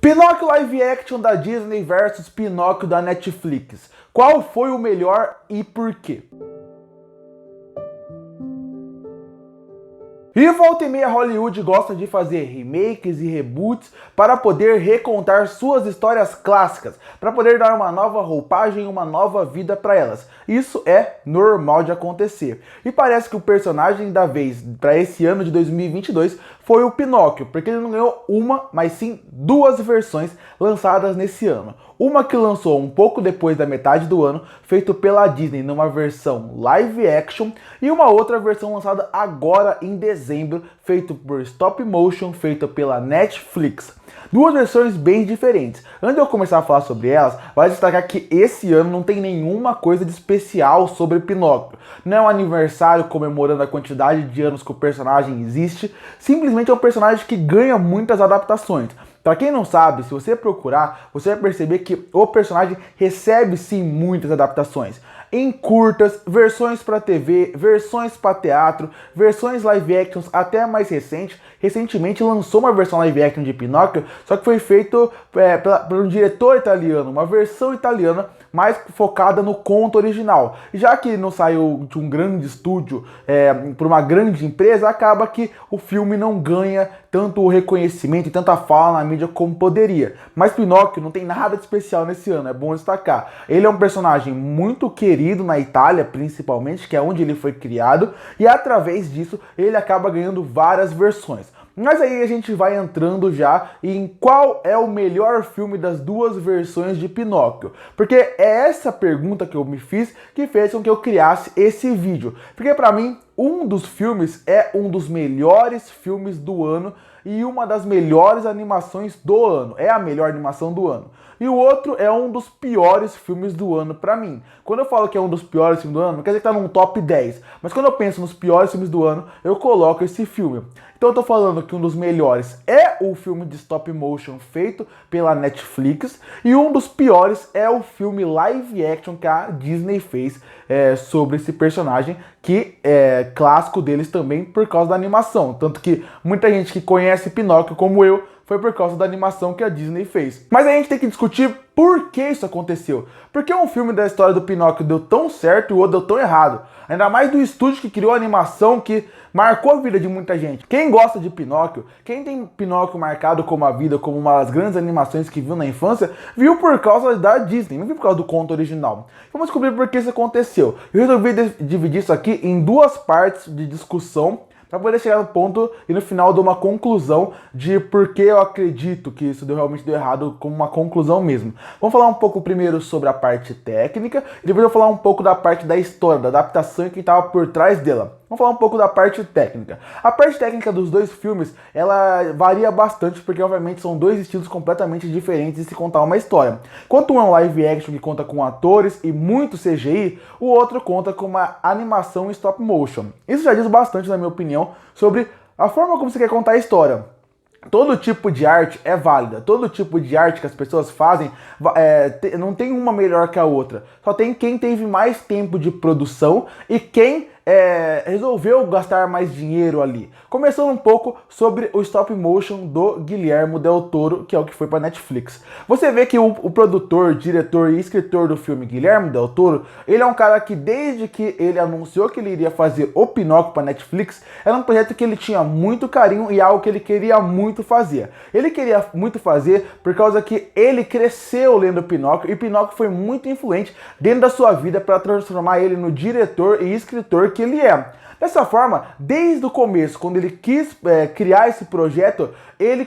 Pinóquio live action da Disney versus Pinóquio da Netflix. Qual foi o melhor e por quê? E volta e meia Hollywood gosta de fazer remakes e reboots para poder recontar suas histórias clássicas, para poder dar uma nova roupagem, uma nova vida para elas. Isso é normal de acontecer. E parece que o personagem da vez para esse ano de 2022 foi o Pinóquio, porque ele não ganhou uma, mas sim duas versões lançadas nesse ano. Uma que lançou um pouco depois da metade do ano, feito pela Disney numa versão live action, e uma outra versão lançada agora em dezembro, feito por stop motion, feita pela Netflix. Duas versões bem diferentes. Antes de eu começar a falar sobre elas, vale destacar que esse ano não tem nenhuma coisa de especial sobre Pinóquio. Não é um aniversário comemorando a quantidade de anos que o personagem existe, simplesmente é um personagem que ganha muitas adaptações. Para quem não sabe, se você procurar, você vai perceber que o personagem recebe sim muitas adaptações. Em curtas, versões para TV, versões para teatro, versões live actions até mais recente. Recentemente lançou uma versão live action de Pinóquio, só que foi feito por um diretor italiano, uma versão italiana mais focada no conto original. Já que não saiu de um grande estúdio por uma grande empresa, acaba que o filme não ganha tanto o reconhecimento e tanta fala na mídia como poderia. Mas Pinóquio não tem nada de especial nesse ano, é bom destacar. Ele é um personagem muito querido na Itália, principalmente, que é onde ele foi criado, e através disso ele acaba ganhando várias versões. Mas aí a gente vai entrando já em qual é o melhor filme das duas versões de Pinóquio. Porque é essa pergunta que eu me fiz que fez com que eu criasse esse vídeo. Porque pra mim, um dos filmes é um dos melhores filmes do ano e uma das melhores animações do ano. É a melhor animação do ano. E o outro é um dos piores filmes do ano pra mim. Quando eu falo que é um dos piores filmes do ano, não quer dizer que tá num top 10. Mas quando eu penso nos piores filmes do ano, eu coloco esse filme. Então eu tô falando que um dos melhores é o filme de stop motion feito pela Netflix. E um dos piores é o filme live action que a Disney fez sobre esse personagem, que é clássico deles também por causa da animação. Tanto que muita gente que conhece Pinóquio como eu, foi por causa da animação que a Disney fez. Mas aí a gente tem que discutir por que isso aconteceu. Por que um filme da história do Pinóquio deu tão certo e o outro deu tão errado? Ainda mais do estúdio que criou a animação que marcou a vida de muita gente. Quem gosta de Pinóquio, quem tem Pinóquio marcado como a vida, como uma das grandes animações que viu na infância, viu por causa da Disney, não viu por causa do conto original. Vamos descobrir por que isso aconteceu. Eu resolvi dividir isso aqui em duas partes de discussão, para poder chegar no ponto e no final dar uma conclusão de por que eu acredito que isso realmente deu errado, como uma conclusão mesmo. Vamos falar um pouco primeiro sobre a parte técnica e depois eu vou falar um pouco da parte da história, da adaptação e quem estava por trás dela. Vamos falar um pouco da parte técnica. A parte técnica dos dois filmes, ela varia bastante porque obviamente são dois estilos completamente diferentes de se contar uma história. Enquanto um é um live action que conta com atores e muito CGI, o outro conta com uma animação em stop motion. Isso já diz bastante, na minha opinião, sobre a forma como você quer contar a história. Todo tipo de arte é válida, todo tipo de arte que as pessoas fazem não tem uma melhor que a outra. Só tem quem teve mais tempo de produção e quem resolveu gastar mais dinheiro ali. Começando um pouco sobre o stop motion do Guillermo del Toro, que é o que foi para Netflix. Você vê que o produtor, diretor e escritor do filme Guillermo del Toro, ele é um cara que desde que ele anunciou que ele iria fazer o Pinóquio para Netflix, era um projeto que ele tinha muito carinho e algo que ele queria muito fazer. Ele queria muito fazer por causa que ele cresceu lendo Pinóquio e Pinóquio foi muito influente dentro da sua vida para transformar ele no diretor e escritor que ele é. Dessa forma, desde o começo, quando ele quis criar esse projeto, ele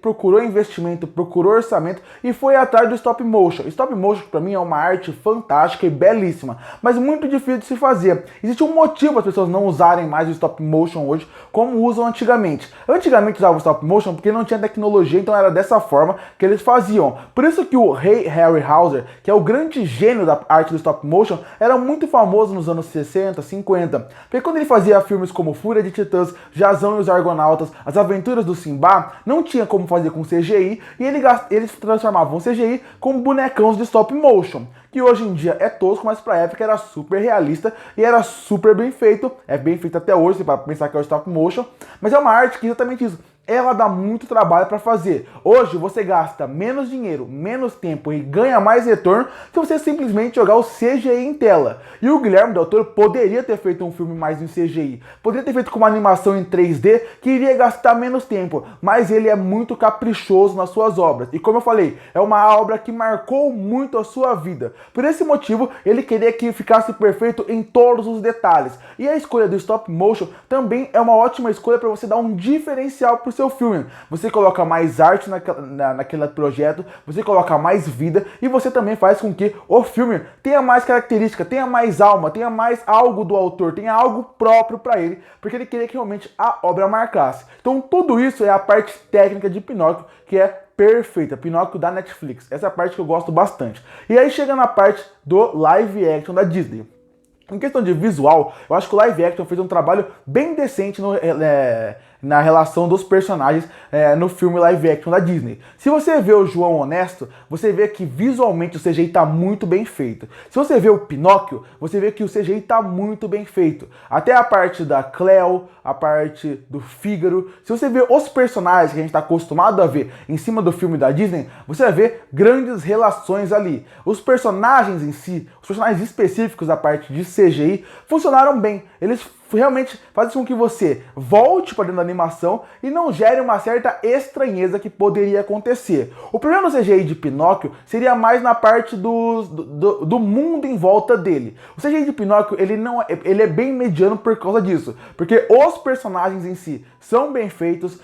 procurou investimento, procurou orçamento e foi atrás do stop motion. Stop motion, para mim, é uma arte fantástica e belíssima, mas muito difícil de se fazer. Existe um motivo para as pessoas não usarem mais o stop motion hoje como usam antigamente. Antigamente usavam o stop motion porque não tinha tecnologia, então era dessa forma que eles faziam. Por isso que o Ray Harryhausen, que é o grande gênio da arte do stop motion, era muito famoso nos anos 60, 50. Porque quando ele fazia filmes como Fúria de Titãs, Jazão e os Argonautas, As Aventuras do Simba, não tinha como fazer com CGI e eles transformavam o CGI com bonecões de stop motion, que hoje em dia é tosco, mas pra época era super realista e era super bem feito. É bem feito até hoje, para pensar que é o stop motion, mas é uma arte que é exatamente isso. ela dá muito trabalho para fazer. Hoje você gasta menos dinheiro, menos tempo e ganha mais retorno se você simplesmente jogar o CGI em tela. E o Guilherme Del Toro poderia ter feito um filme mais em CGI, poderia ter feito com uma animação em 3D que iria gastar menos tempo, mas ele é muito caprichoso nas suas obras. E como eu falei, é uma obra que marcou muito a sua vida. Por esse motivo, ele queria que ficasse perfeito em todos os detalhes. E a escolha do stop motion também é uma ótima escolha para você dar um diferencial para o seu filme. Você coloca mais arte naquele projeto, você coloca mais vida e você também faz com que o filme tenha mais característica, tenha mais alma, tenha mais algo do autor, tenha algo próprio para ele, porque ele queria que realmente a obra marcasse. Então tudo isso é a parte técnica de Pinóquio, que é perfeita, Pinóquio da Netflix. Essa é a parte que eu gosto bastante. E aí chega na parte do live action da Disney. Em questão de visual, eu acho que o live action fez um trabalho bem decente na relação dos personagens no filme live action da Disney. Se você vê o João Honesto, você vê que visualmente o CGI está muito bem feito. Se você vê o Pinóquio, você vê que o CGI está muito bem feito. Até a parte da Cleo, a parte do Fígaro. Se você vê os personagens que a gente está acostumado a ver em cima do filme da Disney, você vai ver grandes relações ali. Os personagens em si, os personagens específicos da parte de CGI, funcionaram bem. Eles realmente fazem com que você volte para dentro da animação e não gere uma certa estranheza que poderia acontecer. O problema do CGI de Pinóquio seria mais na parte do mundo em volta dele. O CGI de Pinóquio ele é bem mediano por causa disso, porque os personagens em si são bem feitos,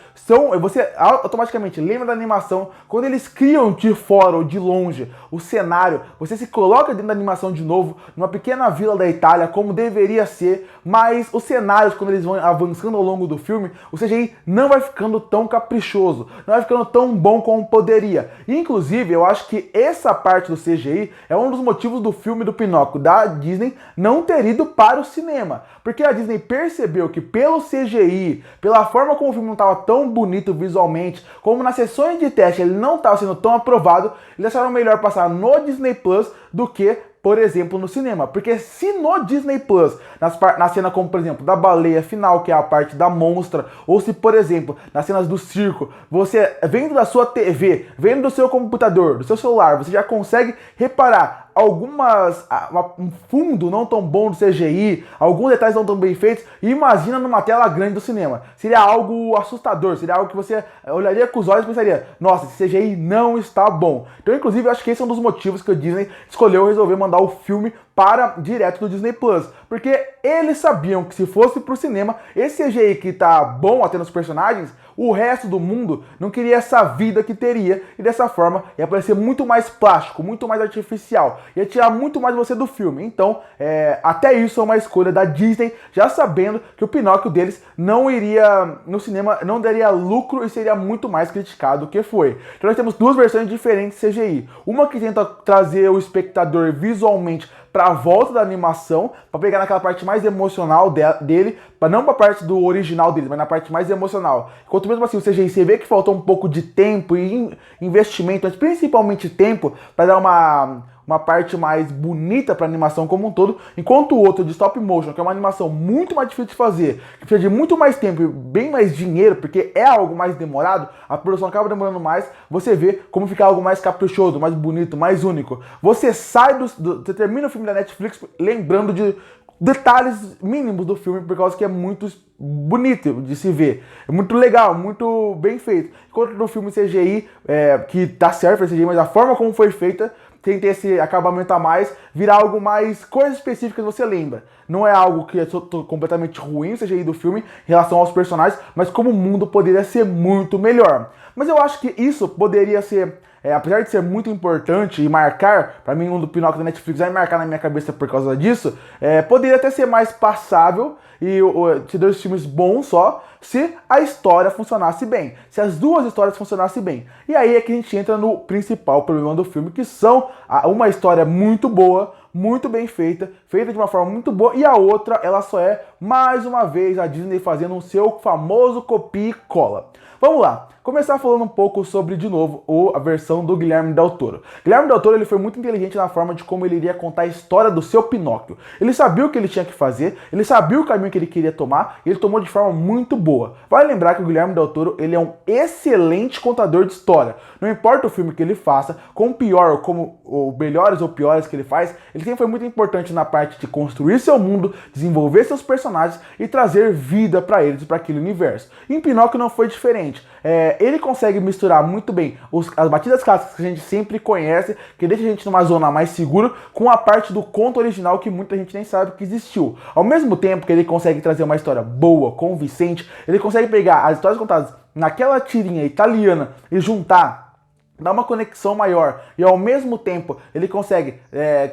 você automaticamente lembra da animação, quando eles criam de fora ou de longe o cenário, você se coloca dentro da animação de novo, numa pequena vila da Itália, como deveria ser, mas os cenários, quando eles vão avançando ao longo do filme, o CGI não vai ficando tão caprichoso, não vai ficando tão bom como poderia. Inclusive, eu acho que essa parte do CGI é um dos motivos do filme do Pinóquio da Disney não ter ido para o cinema, porque a Disney percebeu que pelo CGI, pela forma como o filme não estava tão bonito visualmente, como nas sessões de teste ele não estava sendo tão aprovado, eles acharam melhor passar no Disney Plus do que, por exemplo, no cinema. Porque se no Disney Plus, na cena como, por exemplo, da baleia final, que é a parte da monstra, ou se, por exemplo, nas cenas do circo, você vendo da sua TV, vendo do seu computador, do seu celular, você já consegue reparar um fundo não tão bom do CGI, alguns detalhes não tão bem feitos, e imagina numa tela grande do cinema. Seria algo assustador, seria algo que você olharia com os olhos e pensaria, nossa, esse CGI não está bom. Então, inclusive, eu acho que esse é um dos motivos que a Disney escolheu resolver mandar o filme para direto do Disney Plus, porque eles sabiam que se fosse pro cinema, esse CGI que tá bom até nos personagens, o resto do mundo não queria essa vida que teria, e dessa forma ia parecer muito mais plástico, muito mais artificial, ia tirar muito mais você do filme. Então, até isso é uma escolha da Disney, já sabendo que o Pinóquio deles não iria no cinema, não daria lucro e seria muito mais criticado do que foi. Então nós temos duas versões diferentes de CGI, uma que tenta trazer o espectador visualmente para a volta da animação, para pegar naquela parte mais emocional dele, não para a parte do original dele, mas na parte mais emocional. Enquanto mesmo assim o CGI, você vê que faltou um pouco de tempo e investimento, mas principalmente tempo, para dar uma parte mais bonita para a animação como um todo, enquanto o outro de stop motion, que é uma animação muito mais difícil de fazer, que precisa de muito mais tempo e bem mais dinheiro, porque é algo mais demorado, a produção acaba demorando mais, você vê como fica algo mais caprichoso, mais bonito, mais único. Você você termina o filme da Netflix lembrando de detalhes mínimos do filme, por causa que é muito bonito de se ver, é muito legal, muito bem feito. Enquanto no filme CGI, que tá certo CGI, mas a forma como foi feita, tem que ter esse acabamento a mais, virar algo mais, coisas específicas você lembra. Não é algo que é completamente ruim o CGI do filme em relação aos personagens, mas como o mundo poderia ser muito melhor. Mas eu acho que isso poderia ser, apesar de ser muito importante e marcar, pra mim um do Pinóquio da Netflix vai marcar na minha cabeça por causa disso, poderia até ser mais passável e ter dois filmes bons só, se a história funcionasse bem, se as duas histórias funcionassem bem. E aí é que a gente entra no principal problema do filme, que são uma história muito boa, muito bem feita, feita de uma forma muito boa, e a outra, ela só é, mais uma vez, a Disney fazendo o seu famoso copia e cola. Vamos lá, começar falando um pouco sobre, de novo, a versão do Guilherme Del Toro. Guilherme Del Toro, ele foi muito inteligente na forma de como ele iria contar a história do seu Pinóquio. Ele sabia o que ele tinha que fazer, ele sabia o caminho que ele queria tomar, e ele tomou de forma muito boa. Vale lembrar que o Guilherme Del Toro, ele é um excelente contador de história. Não importa o filme que ele faça, com pior ou como ou melhores ou piores que ele faz, ele sempre foi muito importante na parte de construir seu mundo, desenvolver seus personagens e trazer vida para eles, para aquele universo. E em Pinóquio não foi diferente. Ele consegue misturar muito bem as batidas clássicas que a gente sempre conhece, que deixa a gente numa zona mais segura, com a parte do conto original que muita gente nem sabe que existiu. Ao mesmo tempo que ele consegue trazer uma história boa, convincente, ele consegue pegar as histórias contadas naquela tirinha italiana e juntar, dá uma conexão maior, e ao mesmo tempo ele consegue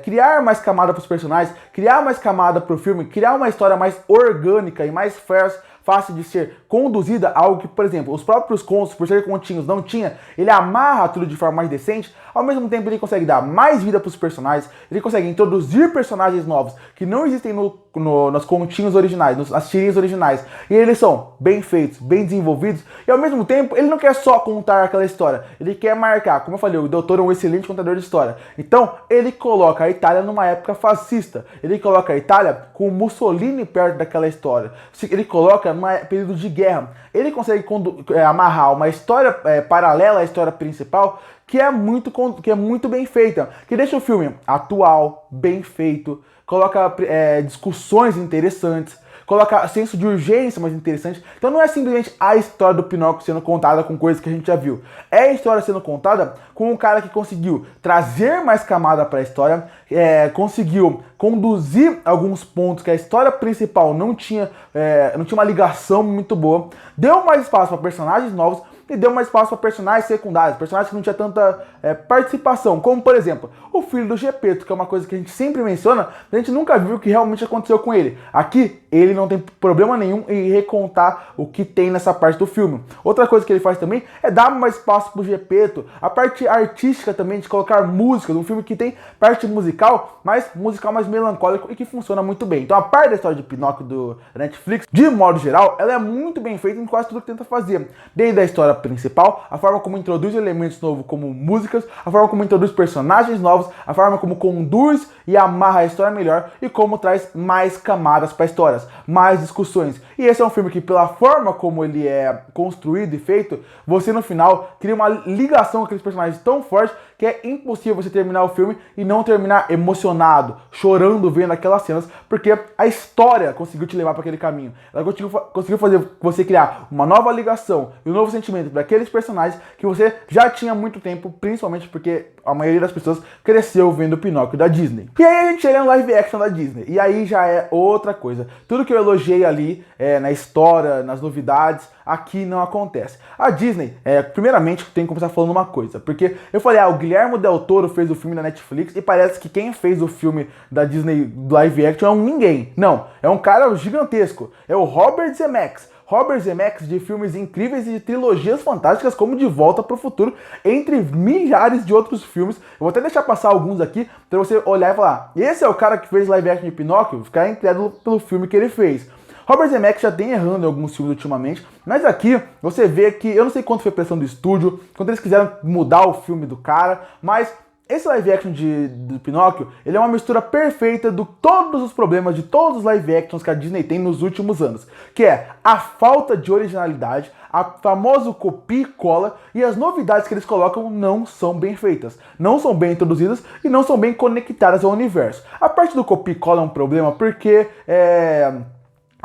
criar mais camada para os personagens, criar mais camada para o filme, criar uma história mais orgânica e mais fácil de ser conduzida, algo que, por exemplo, os próprios contos, por ser continhos, não tinha. Ele amarra tudo de forma mais decente, ao mesmo tempo ele consegue dar mais vida para os personagens, ele consegue introduzir personagens novos que não existem nos continhos originais, nas tirinhas originais, e eles são bem feitos, bem desenvolvidos, e ao mesmo tempo ele não quer só contar aquela história, ele quer marcar, como eu falei, o Del Toro é um excelente contador de história, então ele coloca a Itália numa época fascista, ele coloca a Itália com Mussolini perto daquela história, ele coloca num período de guerra, ele consegue amarrar uma história paralela à história principal, que é muito bem feita, que deixa o filme atual, bem feito, coloca discussões interessantes, coloca senso de urgência mais interessante. Então não é simplesmente a história do Pinóquio sendo contada com coisas que a gente já viu. É a história sendo contada com um cara que conseguiu trazer mais camada para a história, conseguiu conduzir alguns pontos que a história principal não tinha uma ligação muito boa, deu mais espaço para personagens novos, e deu mais espaço para personagens secundários, personagens que não tinha tanta participação, como por exemplo, o filho do Gepeto, que é uma coisa que a gente sempre menciona, mas a gente nunca viu o que realmente aconteceu com ele. Aqui, ele não tem problema nenhum em recontar o que tem nessa parte do filme. Outra coisa que ele faz também é dar mais espaço pro Gepeto, a parte artística também, de colocar músicas, um filme que tem parte musical mais melancólico e que funciona muito bem. Então a parte da história de Pinóquio do Netflix, de modo geral, ela é muito bem feita em quase tudo que tenta fazer. Desde a história principal, a forma como introduz elementos novos como músicas, a forma como introduz personagens novos, a forma como conduz e amarra a história melhor e como traz mais camadas para histórias, mais discussões. E esse é um filme que, pela forma como ele é construído e feito, você no final cria uma ligação com aqueles personagens tão forte que é impossível você terminar o filme e não terminar emocionado, chorando vendo aquelas cenas, porque a história conseguiu te levar para aquele caminho. Ela conseguiu fazer você criar uma nova ligação e um novo sentimento para aqueles personagens que você já tinha há muito tempo, principalmente porque a maioria das pessoas cresceu vendo o Pinóquio da Disney. E aí a gente chega no live action da Disney, e aí já é outra coisa. Tudo que eu elogiei ali na história, nas novidades, aqui não acontece. A Disney, primeiramente, tem que começar falando uma coisa, porque eu falei, o Guilherme Del Toro fez o filme da Netflix e parece que quem fez o filme da Disney live action é um ninguém. Não, é um cara gigantesco, é o Robert Zemeckis. Robert Zemeckis, de filmes incríveis e de trilogias fantásticas como De Volta para o Futuro, entre milhares de outros filmes. Eu vou até deixar passar alguns aqui para você olhar e falar, esse é o cara que fez live action de Pinóquio? Ficar incrédulo pelo filme que ele fez. Robert Zemeckis já tem errando em alguns filmes ultimamente, mas aqui você vê que, eu não sei quanto foi a pressão do estúdio, quanto eles quiseram mudar o filme do cara, mas esse live action do Pinóquio, ele é uma mistura perfeita de todos os problemas de todos os live actions que a Disney tem nos últimos anos, que é a falta de originalidade, a famoso copia e cola, e as novidades que eles colocam não são bem feitas, não são bem introduzidas e não são bem conectadas ao universo. A parte do copia e cola é um problema porque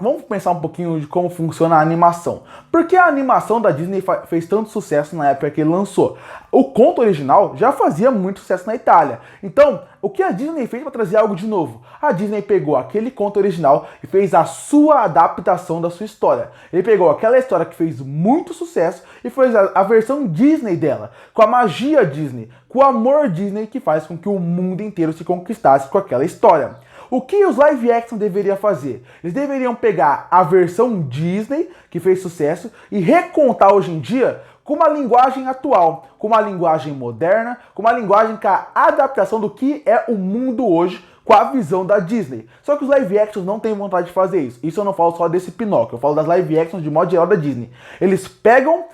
vamos pensar um pouquinho de como funciona a animação. Por que a animação da Disney fez tanto sucesso na época que ele lançou? O conto original já fazia muito sucesso na Itália. Então, o que a Disney fez para trazer algo de novo? A Disney pegou aquele conto original e fez a sua adaptação da sua história. Ele pegou aquela história que fez muito sucesso e fez a versão Disney dela, com a magia Disney, com o amor Disney que faz com que o mundo inteiro se conquistasse com aquela história. O que os live action deveriam fazer? Eles deveriam pegar a versão Disney, que fez sucesso, e recontar hoje em dia com uma linguagem atual, com uma linguagem moderna, com uma linguagem com a adaptação do que é o mundo hoje, com a visão da Disney. Só que os live actions não têm vontade de fazer isso. Isso eu não falo só desse Pinóquio, eu falo das live actions de modo geral da Disney. Eles pegam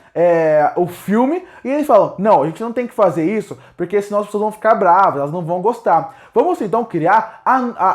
o filme e eles falam, não, a gente não tem que fazer isso, porque senão as pessoas vão ficar bravas, elas não vão gostar. Vamos então criar,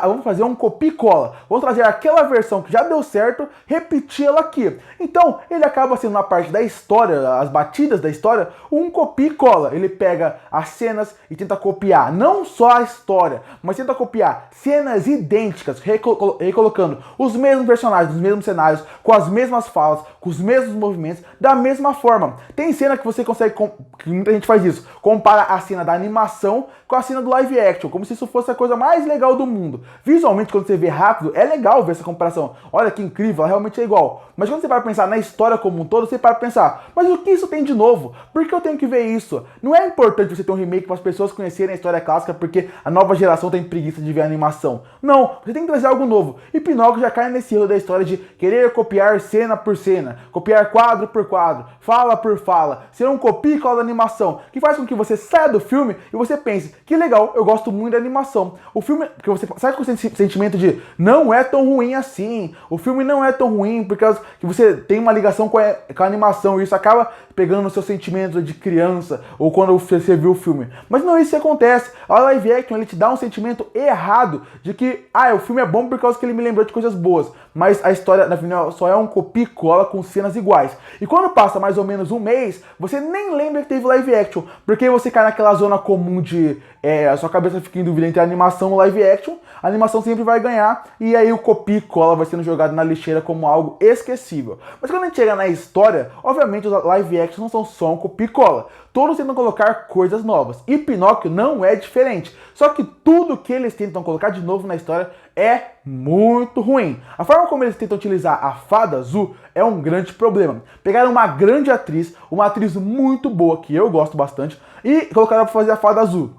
vamos fazer um copia e cola. Vamos trazer aquela versão que já deu certo, repetir ela aqui. Então, ele acaba sendo na parte da história, as batidas da história, um copia e cola. Ele pega as cenas e tenta copiar, não só a história, mas tenta copiar cenas idênticas, recolocando os mesmos personagens, os mesmos cenários, com as mesmas falas, com os mesmos movimentos, da mesma forma. Tem cena que você consegue, que muita gente faz isso, compara a cena da animação com a cena do live action, como se isso fosse a coisa mais legal do mundo. Visualmente, quando você vê rápido, é legal ver essa comparação. Olha que incrível, ela realmente é igual. Mas quando você vai pensar na história como um todo, você vai pensar, mas o que isso tem de novo? Por que eu tenho que ver isso? Não é importante você ter um remake para as pessoas conhecerem a história clássica porque a nova geração tem preguiça de ver a animação. Não, você tem que trazer algo novo. E Pinóquio já cai nesse erro da história de querer copiar cena por cena, copiar quadro por quadro, fala por fala, ser um copia e cola da animação, que faz com que você saia do filme e você pense, que legal, eu gosto muito da animação. O filme, que você sai com esse sentimento de não é tão ruim assim, o filme não é tão ruim porque que você tem uma ligação com a animação e isso acaba pegando no seu sentimento de criança ou quando você viu o filme. Mas não é isso que acontece. A live action ele te dá um sentimento errado de que o filme é bom por causa que ele me lembrou de coisas boas, mas a história na final só é um copia e cola com cenas iguais. E quando passa mais ou menos um mês, você nem lembra que teve live action, porque você cai naquela zona comum de a sua cabeça fica em dúvida entre a animação e o live action, a animação sempre vai ganhar, e aí o copia e cola vai sendo jogado na lixeira como algo esquecível. Mas quando a gente chega na história, obviamente os live actions não são só um copia e cola. Todos tentam colocar coisas novas, e Pinóquio não é diferente. Só que tudo que eles tentam colocar de novo na história é muito ruim. A forma como eles tentam utilizar a Fada Azul é um grande problema. Pegaram uma grande atriz, uma atriz muito boa, que eu gosto bastante, e colocaram para fazer a Fada Azul.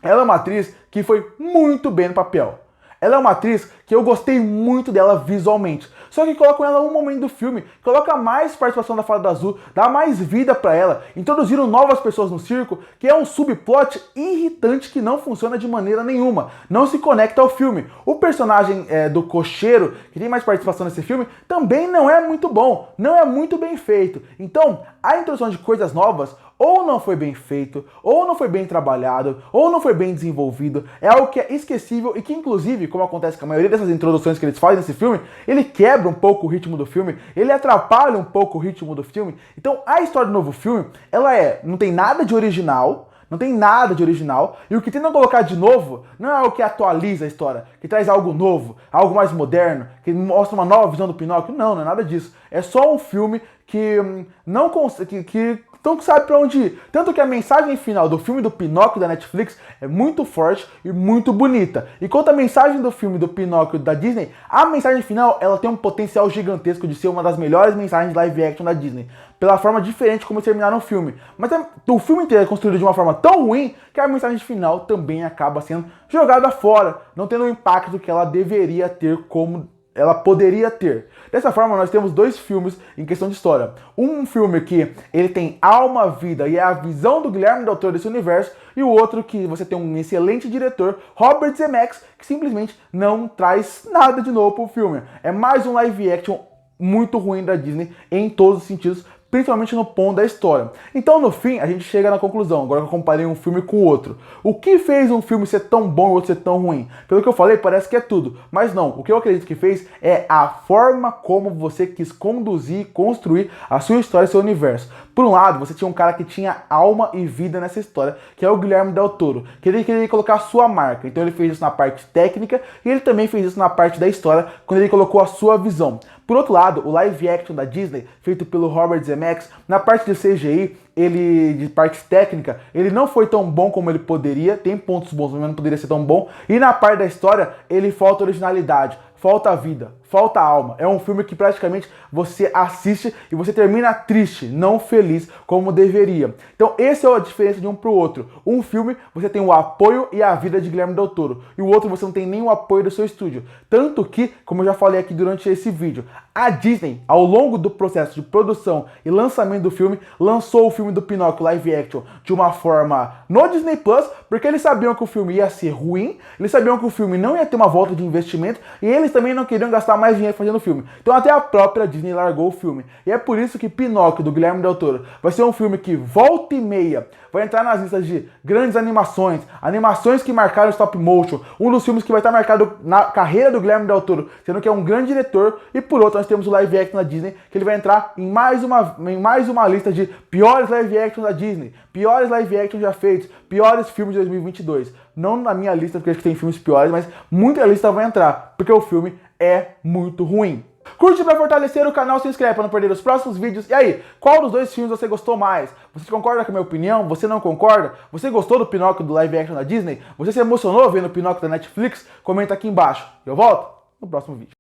Ela é uma atriz que foi muito bem no papel. Ela é uma atriz que eu gostei muito dela visualmente. Só que colocam ela um momento do filme, coloca mais participação da Fada Azul, dá mais vida pra ela, introduziram novas pessoas no circo, que é um subplot irritante que não funciona de maneira nenhuma, não se conecta ao filme. O personagem do cocheiro, que tem mais participação nesse filme, também não é muito bom, não é muito bem feito. Então, a introdução de coisas novas ou não foi bem feito, ou não foi bem trabalhado, ou não foi bem desenvolvido, é algo que é esquecível e que inclusive, como acontece com a maioria dessas introduções que eles fazem nesse filme, ele quebra um pouco o ritmo do filme, ele atrapalha um pouco o ritmo do filme. Então a história do novo filme, ela não tem nada de original, não tem nada de original, e o que tentam colocar de novo não é algo que atualiza a história, que traz algo novo, algo mais moderno, que mostra uma nova visão do Pinóquio. Não é nada disso. É só um filme que não consegue, que não sabe pra onde ir. Tanto que a mensagem final do filme do Pinóquio da Netflix é muito forte e muito bonita. Enquanto a mensagem do filme do Pinóquio da Disney, a mensagem final ela tem um potencial gigantesco de ser uma das melhores mensagens live action da Disney, pela forma diferente como terminaram o filme. Mas o filme inteiro é construído de uma forma tão ruim que a mensagem final também acaba sendo jogada fora, não tendo o impacto que ela deveria ter como ela poderia ter. Dessa forma, nós temos dois filmes em questão de história. Um filme que ele tem alma, vida e é a visão do Guilherme Del Toro desse universo, e o outro que você tem um excelente diretor, Robert Zemeckis, que simplesmente não traz nada de novo pro filme. É mais um live action muito ruim da Disney em todos os sentidos, principalmente no ponto da história. Então, no fim, a gente chega na conclusão, agora que eu comparei um filme com o outro. O que fez um filme ser tão bom e o outro ser tão ruim? Pelo que eu falei, parece que é tudo. Mas não, o que eu acredito que fez é a forma como você quis conduzir e construir a sua história e seu universo. Por um lado, você tinha um cara que tinha alma e vida nessa história, que é o Guilherme Del Toro, que ele queria colocar a sua marca. Então ele fez isso na parte técnica e ele também fez isso na parte da história, quando ele colocou a sua visão. Por outro lado, o live action da Disney, feito pelo Robert Zemeckis, na parte de CGI, de parte técnica, ele não foi tão bom como ele poderia, tem pontos bons, mas não poderia ser tão bom. E na parte da história, ele falta originalidade, falta vida, falta alma. É um filme que praticamente você assiste e você termina triste, não feliz como deveria. Então essa é a diferença de um pro outro. Um filme você tem o apoio e a vida de Guilherme Del Toro, e o outro você não tem nem o apoio do seu estúdio. Tanto que, como eu já falei aqui durante esse vídeo, a Disney, ao longo do processo de produção e lançamento do filme, lançou o filme do Pinóquio live action de uma forma no Disney Plus, porque eles sabiam que o filme ia ser ruim, eles sabiam que o filme não ia ter uma volta de investimento, e eles também não queriam gastar mais dinheiro fazendo o filme. Então até a própria Disney largou o filme. E é por isso que Pinóquio, do Guilherme Del Toro, vai ser um filme que volta e meia vai entrar nas listas de grandes animações, animações que marcaram stop motion, um dos filmes que vai estar marcado na carreira do Guilherme Del Toro, sendo que é um grande diretor, e por outro nós temos o live action da Disney, que ele vai entrar em mais uma lista de piores live actions da Disney, piores live actions já feitos, piores filmes de 2022. Não na minha lista, porque acho que tem filmes piores, mas muita lista vai entrar, porque o filme é muito ruim. Curte para fortalecer o canal, se inscreve para não perder os próximos vídeos. E aí, qual dos dois filmes você gostou mais? Você concorda com a minha opinião? Você não concorda? Você gostou do Pinóquio do live action da Disney? Você se emocionou vendo o Pinóquio da Netflix? Comenta aqui embaixo. Eu volto no próximo vídeo.